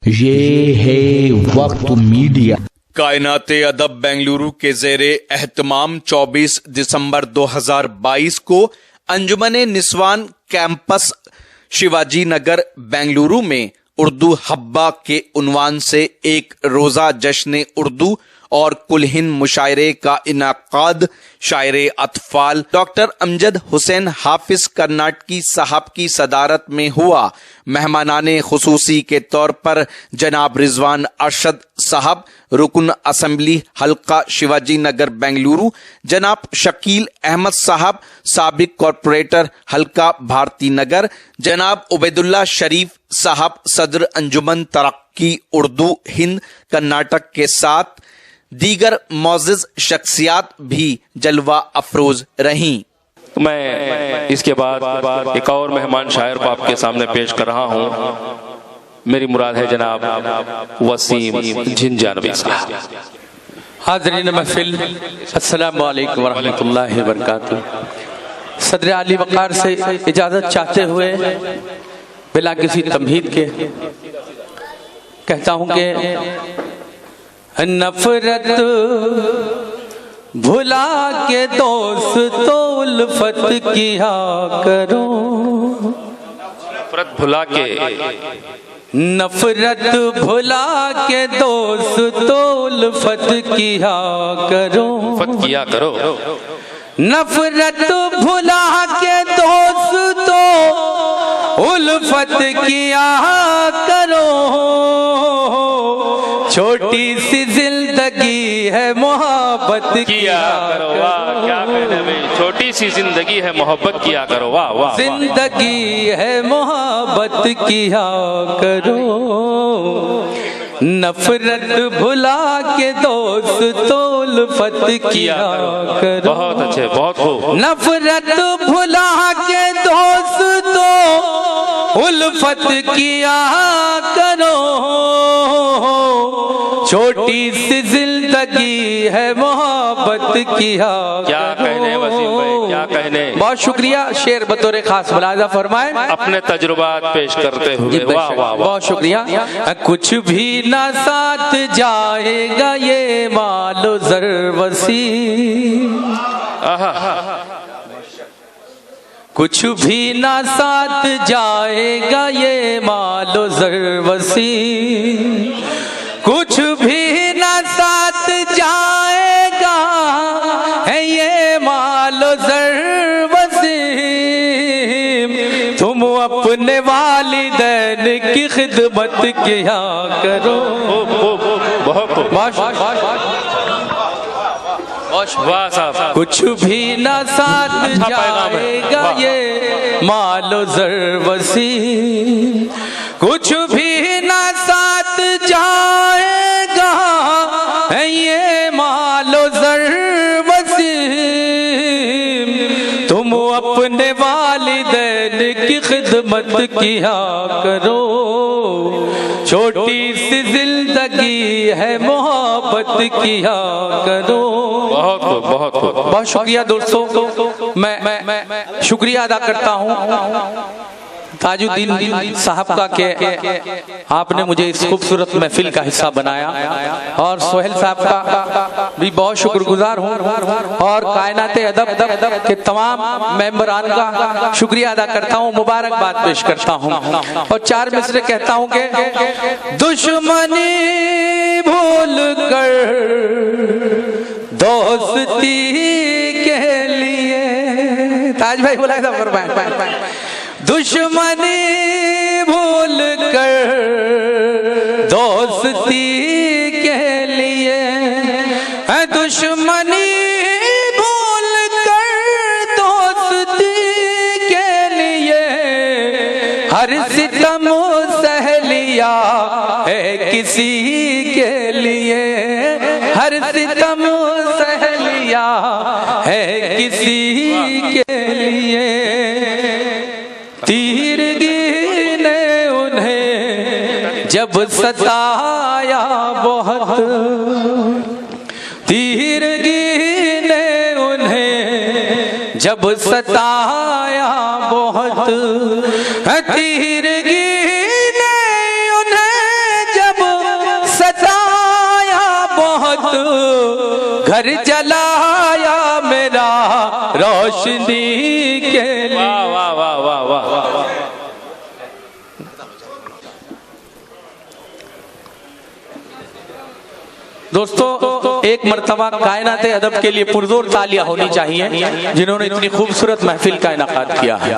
ये है वक्त मीडिया। कायनाते अदब बेंगलुरु के ज़ेरे एहतमाम 24 दिसंबर 2022 को अंजुमने निस्वान कैंपस शिवाजी नगर बेंगलुरु में उर्दू हब्बा के उन्वान से एक रोजा जश्न उर्दू और कुलहिन मुशायरे का इनाकाद शायरे अतफाल डॉक्टर अमजद हुसैन हाफिज कर्नाटकी साहब की सदारत में हुआ। मेहमानाने खुसूसी के तौर पर जनाब रिजवान अरशद साहब रुकन असम्बली हल्का शिवाजी नगर बेंगलुरु, जनाब शकील अहमद साहब साबिक कॉरपोरेटर हल्का भारती नगर, जनाब उबैदुल्ला शरीफ साहब सदर अंजुमन तरक्की उर्दू हिंद कर्नाटक के साथ दीगर मौजिज शख्सियात भी जलवा अफरोज रहीं। मैं इसके बाद एक और मेहमान शायर को आपके सामने पेश कर रहा हूँ। मेरी मुराद है जनाब वसीम झिंझानवी साहब। हाज़रीन महफिल, अस्सलामु अलैकुम वरहमतुल्लाहि वबरकातुहू। सदर आली वक़ार से इजाज़त चाहते हुए बिला किसी तमहीद के कहता हूँ कि नफरत भुला के दोस्तों उल्फत किया करो। नफरत भुला के दोस्तों उल्फत किया करो। किया करो। नफरत भुला के दोस्तों उल्फत किया करो। छोटी सी जिंदगी है मोहब्बत किया करो। वाह, क्या कहने भाई, छोटी सी जिंदगी है मोहब्बत किया करो। वाह वाह, जिंदगी है मोहब्बत किया करो। नफरत भुला के दोस्तों उल्फत किया करो। बहुत अच्छे, बहुत खूब। नफरत भुला के दोस्तों उल्फत किया करो। छोटी सी जिंदगी है मोहब्बत किया। क्या कहने वसीम भाई, क्या कहने। बहुत शुक्रिया। शेर बतौर खास मुलाजा फरमाए, अपने तजुर्बात पेश करते हुए। वाह वाह, बहुत शुक्रिया। कुछ भी ना साथ जाएगा ये मालो जर वसी। कुछ भी ना साथ जाएगा ये मालो जर वसी। कुछ भी ना साथ जाएगा है ये मालो जर वसीम। तुम अपने वालिदैन की खिदमत किया करो। वाह साहब। कुछ भी ना साथ जाएगा ये मालो जर वसीम। कुछ भी ना साथ जाएगा है ये मालो जर वसीम। तुम अपने वालिदैन की खिदमत किया करो। छोटी सी जिंदगी है मोहब्बत किया करो। बहुत खूब, बहुत खूब। बहुत शुक्रिया दोस्तों। मैं शुक्रिया अदा करता हूँ ताजुद्दीन साहब का के आपने मुझे इस खूबसूरत महफिल का हिस्सा बनाया, और सोहेल साहब का भी बहुत शुक्रगुजार हूँ, और कायनाते अदब के तमाम मेंबरान का शुक्रिया अदा करता हूँ, मुबारकबाद पेश करता हूँ। और चार मिसरे कहता हूँ कि दुश्मनी भूल कर दोस्ती के लिए। ताज भाई बुलाया था फरमाया, दुश्मनी भूल कर दोस्ती के लिए। दुश्मनी भूल कर दोस्ती के लिए हर सितम सह लिया है किसी के लिए। हर सितम सह लिया है किसी के लिए। तीरगी ने उन्हें जब सताया बहुत। तीरगी ने उन्हें जब सताया बहुत। तीरगी ने उन्हें घर जलाया मेरा रोशनी के लिए। वाह वाह वाह वाह वाह। दोस्तों एक मर्तबा कायनात अदब के लिए पुरजोर तालियां होनी चाहिए जिन्होंने इतनी खूबसूरत महफिल का इनाकाद किया है।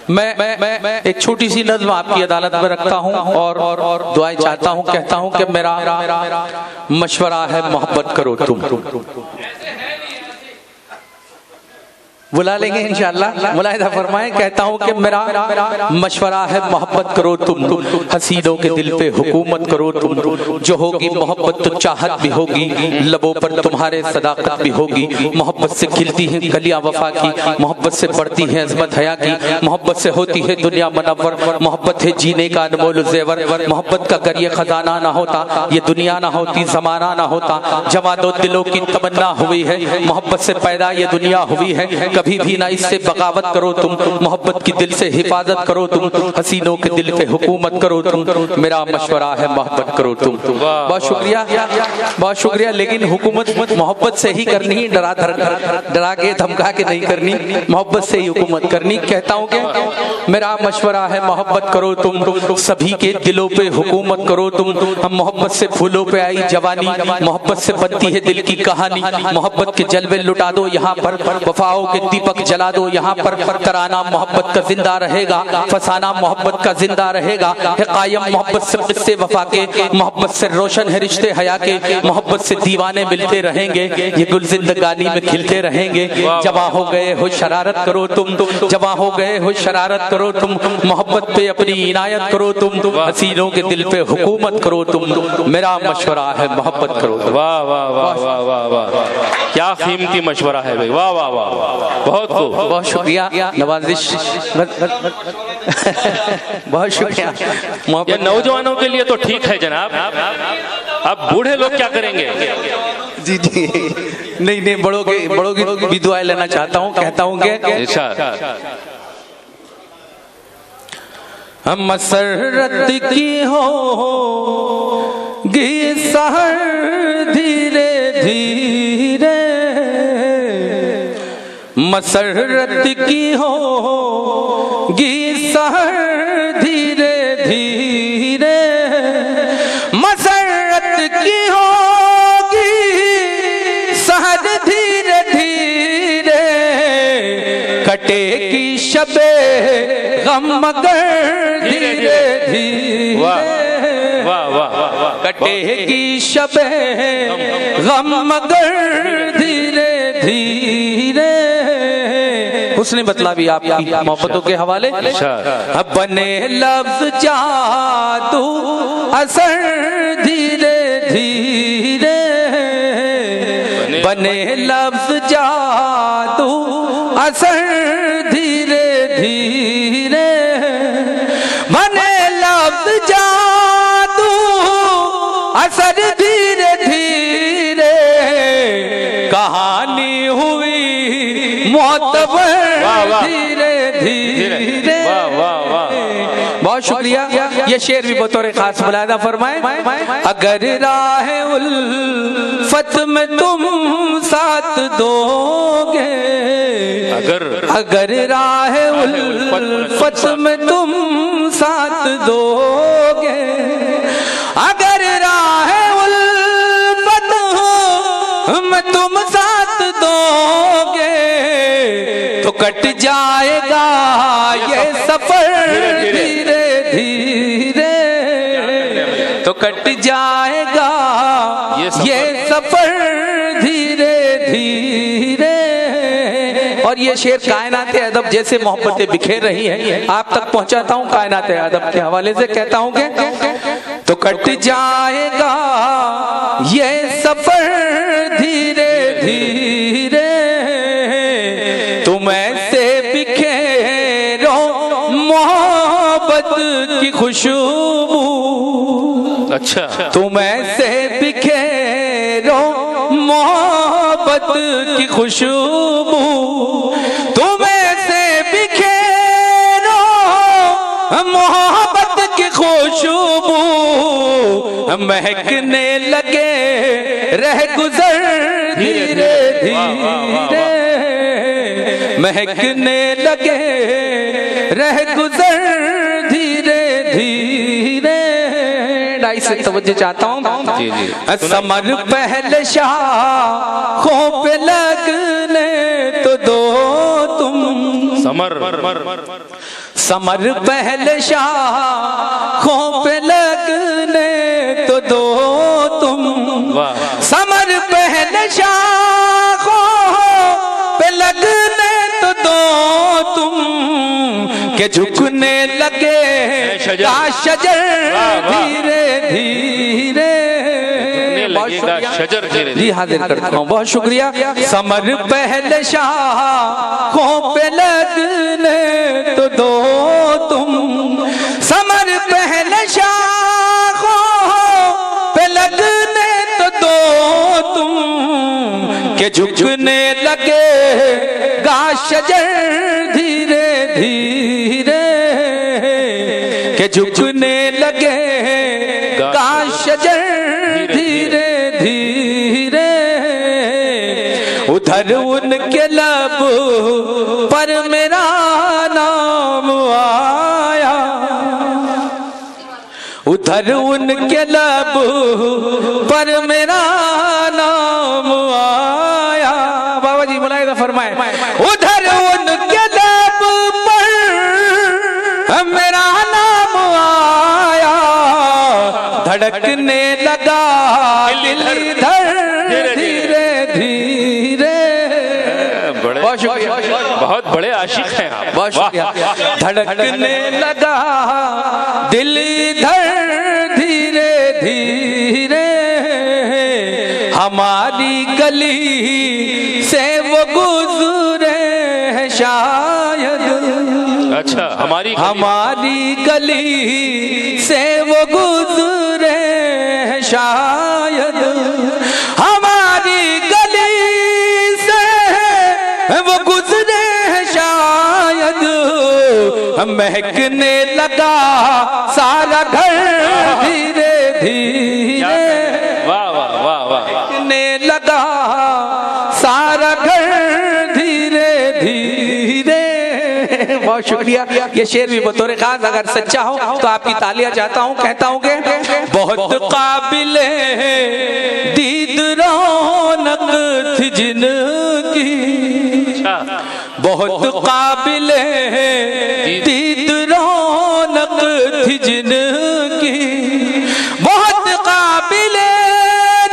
मैं एक छोटी सी नज़्म आपकी अदालत में रखता हूं और दुआएं चाहता हूं। कहता हूं कि मेरा मशवरा है मोहब्बत करो तुम। बुला लेंगे इंशाअल्लाह, मुलाहिदा फरमाएं। कहता हूं कि मेरा मशवरा है मोहब्बत करो तुम, हसीनों के दिल पे हुकूमत करो तुम। जो होगी मोहब्बत तो चाहत भी होगी, लबों पर तुम्हारे सदाकत भी होगी। मोहब्बत से खिलती है कलियां वफा की, मोहब्बत से बढ़ती है अजमत हया की। मोहब्बत से होती है दुनिया मनव्वर, मोहब्बत है जीने का अनमोल जेवर। मोहब्बत का अगर ये खजाना ना होता, ये दुनिया ना होती, जमाना ना होता। जवां दो दिलों की तमन्ना हुई है, मोहब्बत से पैदा ये दुनिया हुई है। कभी भी ना इससे बगावत करो तुम, मोहब्बत की दिल से हिफाजत करो तुम। हसीनों के दिल पे हुकूमत करो तुम। मेरा मशवरा है मोहब्बत करो तुम। बहुत शुक्रिया, बहुत शुक्रिया। लेकिन हुकूमत मोहब्बत से ही करनी, डरा के धमका के नहीं करनी, मोहब्बत से ही हुकूमत करनी। कहता हूँ कि मेरा मशवरा है मोहब्बत करो तुम, सभी के दिलों पे हुकूमत करो तुम। हम मोहब्बत से फूलों पे आई जवानी, मोहब्बत से बनती है दिल की कहानी। मोहब्बत के जलवे लुटा दो यहाँ पर, वफाओं के दीपक जला दो यहाँ पर। तराना मोहब्बत का जिंदा रहेगा, फसाना मोहब्बत का जिंदा रहेगा। है कायम मोहब्बत से किस्से वफा के, मोहब्बत से रोशन है रिश्ते हया के। मोहब्बत से दीवाने मिलते रहेंगे, ये गुल जिंदगानी में खिलते रहेंगे। जवां हो गए हो शरारत करो तुम, जवां हो गए हो शरारत करो तुम। मोहब्बत पे अपनी इनायत करो तुम, हसीनों के दिल पे हुकूमत करो तुम। मेरा मशवरा है मोहब्बत करो। वाह वाह वाह वाह वाह वाह, क्या कीमती मशवरा है भाई। वाह वाह वाह, बहुत खूब, बहुत शुक्रिया, नवाजिश। बहुत शुक्रिया। ये नौजवानों के लिए तो ठीक है जनाब, अब बूढ़े लोग क्या करेंगे? जी जी, नहीं बड़ों की भी दुआएं लेना चाहता हूँ। कहता हूँ कि हम मसरत की होगी सहर धीरे धीरे, मसरत की होगी सहर धीरे धीरे। मसरत की होगी सहर धीरे धीरे, कटेगी शबे गम मगर धीरे धीरे। वाह वाह वाह, कटेगी शबे गम मगर धीरे धीरे। उसने बतला भी आपकी मोहब्बतों के हवाले। अब बने लफ्ज जादू असर धीरे धीरे, बने लफ्ज जादू असर धीरे धीरे। बने लफ्ज जादू असर धीरे धीरे, कहानी हुई मोतबर धीरे धीरे। बहुत शुक्रिया। ये शेर भी बतौर खास मुलाहिदा फरमाए। अगर राह उल्फत में तुम साथ दोगे, अगर राह उल्फत में तुम साथ दोगे, अगर राह उल्फत में तुम साथ दोगे, तो कट जाएगा ये सफर धीरे धीरे, तो कट जाएगा ये सफर धीरे धीरे। और ये शेर कायनात अदब जैसे मोहब्बतें बिखेर रही हैं, आप तक पहुंचाता हूं कायनात अदब के हवाले से। कहता हूं कि तो कट जाएगा ये सफर धीरे धीरे, तुम ऐसे बिखेरो मोहब्बत की खुशबू। अच्छा, तुम ऐसे बिखेरो मोहब्बत की खुशबू, तुम ऐसे बिखेरो मोहब्बत की खुशबू, महकने लगे रह गुजर धीरे धीरे महकने लगे रह गुजर धीरे धीरे। ढाई से तवज्जो चाहता हूँ। जी जी समर पहले शाखों पे लगने तो दो तुम। समर पहले शाखों पे लगने तो दो तुम। समर पहले शाखों पे लगने तो दो तुम। के झुकने लगे शजर धीरे धीरे। शजर धीरे जी हाजिर करता हूँ, बहुत शुक्रिया। समर पहले शाखों पे लगने तो दो तुम। समर पहले शाखों पे लगने तो दो तुम। के झुकने लगे शजर धीरे धीरे। के झुकने लगे शजर धीरे धीरे। उधर उनके लब पर मेरा नाम आया। उधर उनके लब पर मेरा नाम आया। बाबा जी मुलाहिजा फरमाए। उधर उनके लब पर मेरा नाम आया। धड़कने लगा दिल इधर धीरे धीरे। बहुत शुक्रिया, बहुत बड़े आशिक हैं आप। बहुत शुक्रिया। धड़कने लगा दिल इधर धीरे धीरे। हमारी गली से वो गुजरे हैं शायद। अच्छा, हमारी गली से वो गुजरे हैं शायद। हमारी गली से वो गुजरे हैं शायद। महकने लगा सारा घर धीरे धीरे। वाह वाह वाह वाह। महकने लगा सारा घर धीरे धीरे। बहुत शुक्रिया। ये शेर भी बतौर खास अगर सच्चा हो तो आपकी तालियां चाहता हूँ। कहता हूँ कि बहुत काबिले दीद रौनक थी जिनकी। बहुत काबिले दीद रौनक थी जिनकी। बहुत काबिले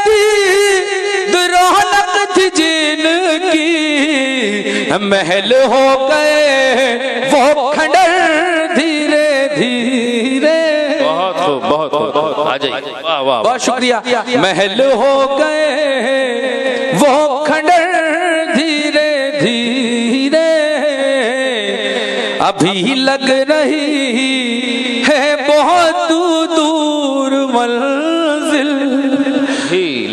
दीद रौनक थी जिनकी। महल हो गए वो खंडर धीरे धीरे। बहुत खूब, बहुत खूब, बहुत आ जाइए। वाह वाह, बहुत शुक्रिया। महल हो गए वो खंडर धीरे धीरे। अभी लग रही है बहुत दूर मंजिल।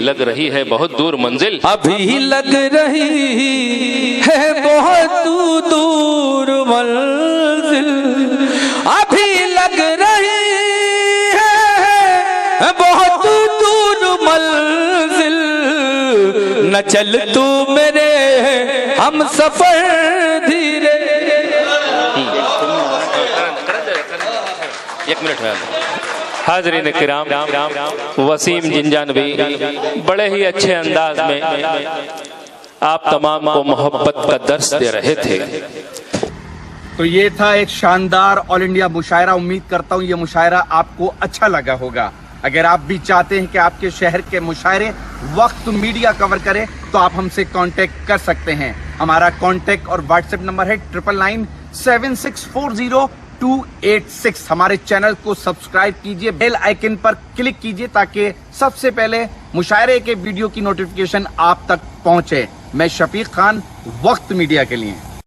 लग रही है बहुत दूर मंजिल। अभी लग रही है बहुत दूर मंजिल। अभी लग रही है बहुत दूर मंजिल। न चल तू मेरे हम सफर धीरे। एक मिनट है। हाज़रीन किराम, वसीम जिंजानवी बड़े ही अच्छे अंदाज में आप तमाम को मोहब्बत का दर्स दे रहे थे। तो ये था एक शानदार ऑल इंडिया मुशायरा। उम्मीद करता हूँ ये मुशायरा आपको अच्छा लगा होगा। अगर आप भी चाहते हैं कि आपके शहर के मुशायरे वक्त मीडिया कवर करे तो आप हमसे कांटेक्ट कर सकते हैं। हमारा कांटेक्ट और व्हाट्सएप नंबर है 9997640286। हमारे चैनल को सब्सक्राइब कीजिए, बेल आइकन पर क्लिक कीजिए ताकि सबसे पहले मुशायरे के वीडियो की नोटिफिकेशन आप तक पहुंचे। मैं शफीक खान, वक्त मीडिया के लिए।